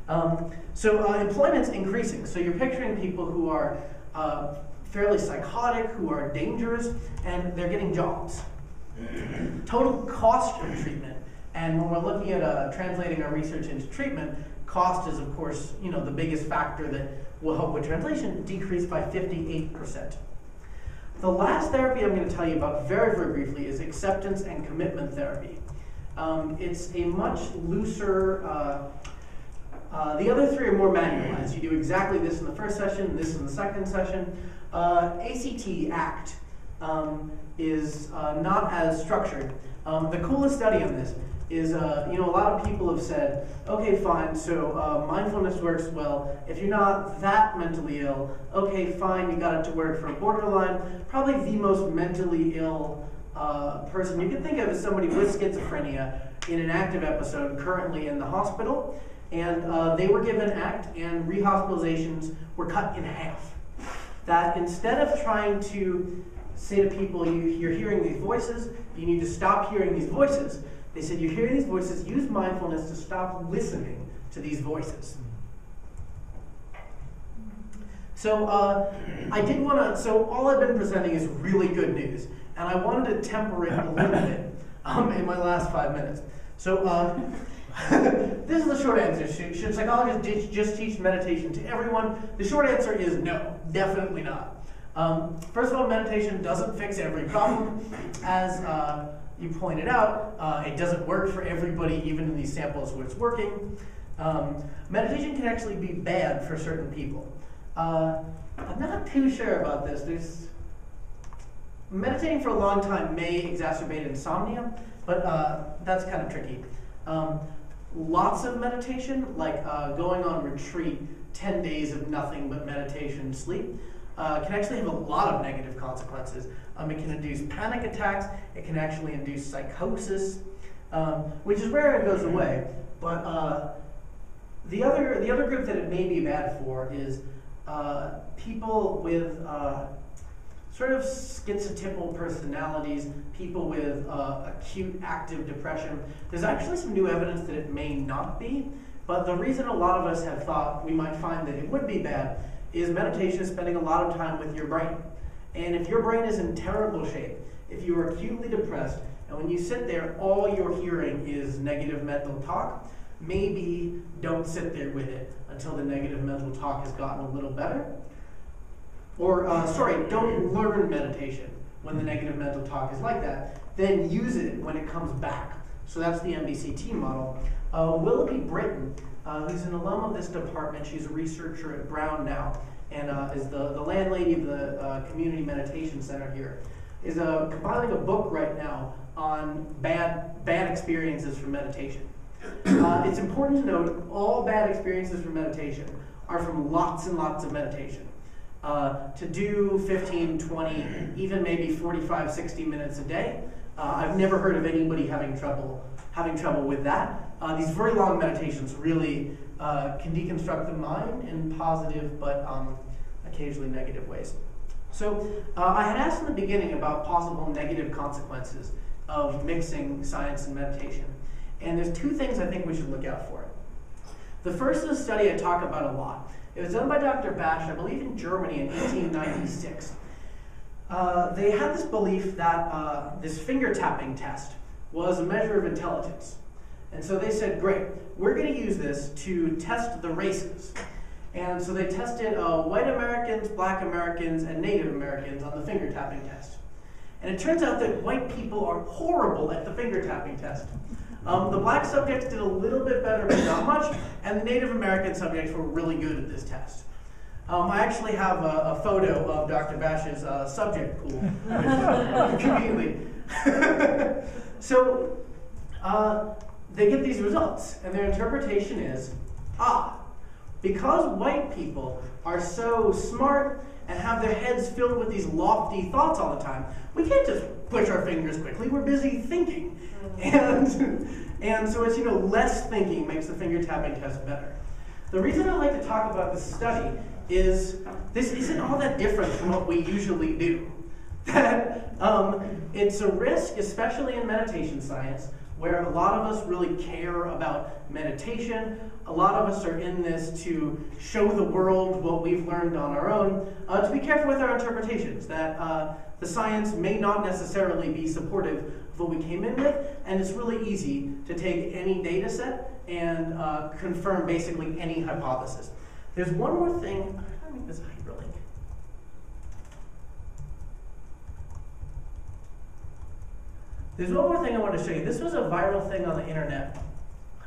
Employment's increasing. So you're picturing people who are fairly psychotic, who are dangerous, and they're getting jobs. Total cost of treatment, and when we're looking at translating our research into treatment, cost is, of course, the biggest factor that will help with translation, decreased by 58%. The last therapy I'm going to tell you about very, very briefly is acceptance and commitment therapy. It's a much looser, the other three are more manualized. You do exactly this in the first session, this in the second session. ACT is not as structured. The coolest study on this is, a lot of people have said, okay, fine, so mindfulness works well. If you're not that mentally ill, okay, fine, you got it to work for borderline. Probably the most mentally ill person you can think of is somebody with schizophrenia in an active episode currently in the hospital. And they were given ACT, and rehospitalizations were cut in half. That instead of trying to say to people, you're hearing these voices, you need to stop hearing these voices, they said, you're hearing these voices, use mindfulness to stop listening to these voices. So all I've been presenting is really good news, and I wanted to temper it a little bit in my last 5 minutes. So this is the short answer. Should psychologists just teach meditation to everyone? The short answer is no, definitely not. First of all, meditation doesn't fix every problem. As you pointed out, it doesn't work for everybody, even in these samples where it's working. Meditation can actually be bad for certain people. I'm not too sure about this. Meditating for a long time may exacerbate insomnia, but that's kind of tricky. Lots of meditation, like going on retreat, 10 days of nothing but meditation, sleep, can actually have a lot of negative consequences. It can induce panic attacks. It can actually induce psychosis, which is rare and goes away. But the other group that it may be bad for is people with sort of schizotypal personalities, people with acute active depression. There's actually some new evidence that it may not be, but the reason a lot of us have thought we might find that it would be bad is meditation is spending a lot of time with your brain. And if your brain is in terrible shape, if you are acutely depressed, and when you sit there, all you're hearing is negative mental talk, maybe don't sit there with it until the negative mental talk has gotten a little better. Or, don't learn meditation when the negative mental talk is like that. Then use it when it comes back. So that's the MBCT model. Willoughby Britton, who's an alum of this department, she's a researcher at Brown now, and is the landlady of the Community Meditation Center here, is compiling a book right now on bad experiences from meditation. It's important to note all bad experiences from meditation are from lots and lots of meditation. To do 15, 20, even maybe 45, 60 minutes a day. I've never heard of anybody having trouble with that. These very long meditations really can deconstruct the mind in positive but occasionally negative ways. So I had asked in the beginning about possible negative consequences of mixing science and meditation. And there's two things I think we should look out for. The first is a study I talk about a lot. It was done by Dr. Bash, I believe in Germany in 1896. They had this belief that this finger tapping test was a measure of intelligence. And so they said, great, we're going to use this to test the races. And so they tested white Americans, black Americans, and Native Americans on the finger tapping test. And it turns out that white people are horrible at the finger tapping test. The black subjects did a little bit better, but not much, and the Native American subjects were really good at this test. I actually have a photo of Dr. Bash's subject pool, conveniently. So they get these results, and their interpretation is, because white people are so smart and have their heads filled with these lofty thoughts all the time, we can't just push our fingers quickly, we're busy thinking. And so it's, less thinking makes the finger tapping test better. The reason I like to talk about this study is this isn't all that different from what we usually do. That it's a risk, especially in meditation science, where a lot of us really care about meditation. A lot of us are in this to show the world what we've learned on our own, to be careful with our interpretations, that the science may not necessarily be supportive of what we came in with, and it's really easy to take any data set and confirm basically any hypothesis. There's one more thing. I'm trying to make this hyperlink. There's one more thing I want to show you. This was a viral thing on the internet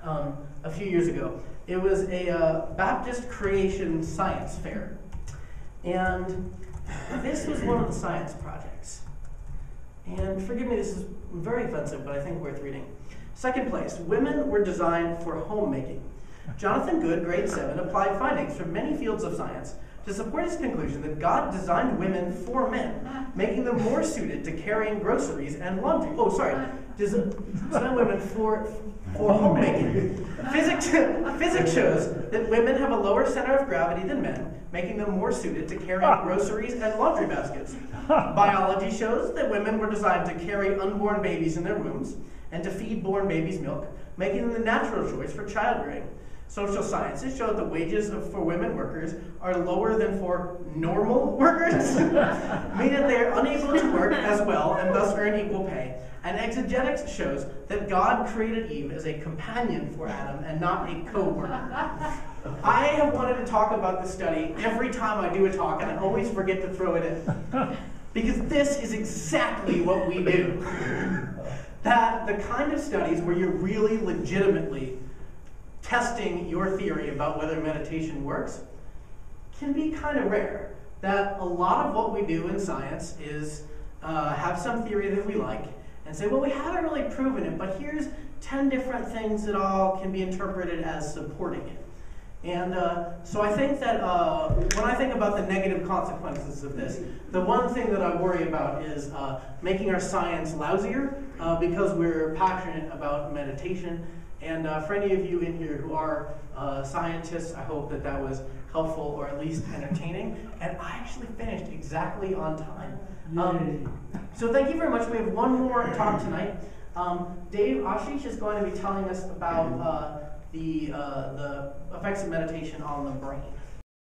a few years ago. It was a Baptist Creation Science Fair. And this was one of the science projects. And forgive me, this is very offensive, but I think worth reading. Second place, women were designed for homemaking. Jonathan Good, grade 7, applied findings from many fields of science to support his conclusion that God designed women for men, making them more suited to carrying groceries and laundry. Oh, sorry. Designed women for homemaking. Physics shows that women have a lower center of gravity than men, making them more suited to carrying groceries and laundry baskets. Biology shows that women were designed to carry unborn babies in their wombs and to feed born babies milk, making them the natural choice for childbearing. Social sciences show that the wages for women workers are lower than for normal workers, meaning that they are unable to work as well and thus earn equal pay. And exegetics shows that God created Eve as a companion for Adam and not a co-worker. I have wanted to talk about this study every time I do a talk, and I always forget to throw it in. Because this is exactly what we do. That the kind of studies where you're really legitimately testing your theory about whether meditation works can be kind of rare. That a lot of what we do in science is have some theory that we like and say, well, we haven't really proven it, but here's 10 different things that all can be interpreted as supporting it. And so I think that when I think about the negative consequences of this, the one thing that I worry about is making our science lousier because we're passionate about meditation. And for any of you in here who are scientists, I hope that that was helpful or at least entertaining. And I actually finished exactly on time. So thank you very much. We have one more talk tonight. Dave Ashish is going to be telling us about the effects of meditation on the brain.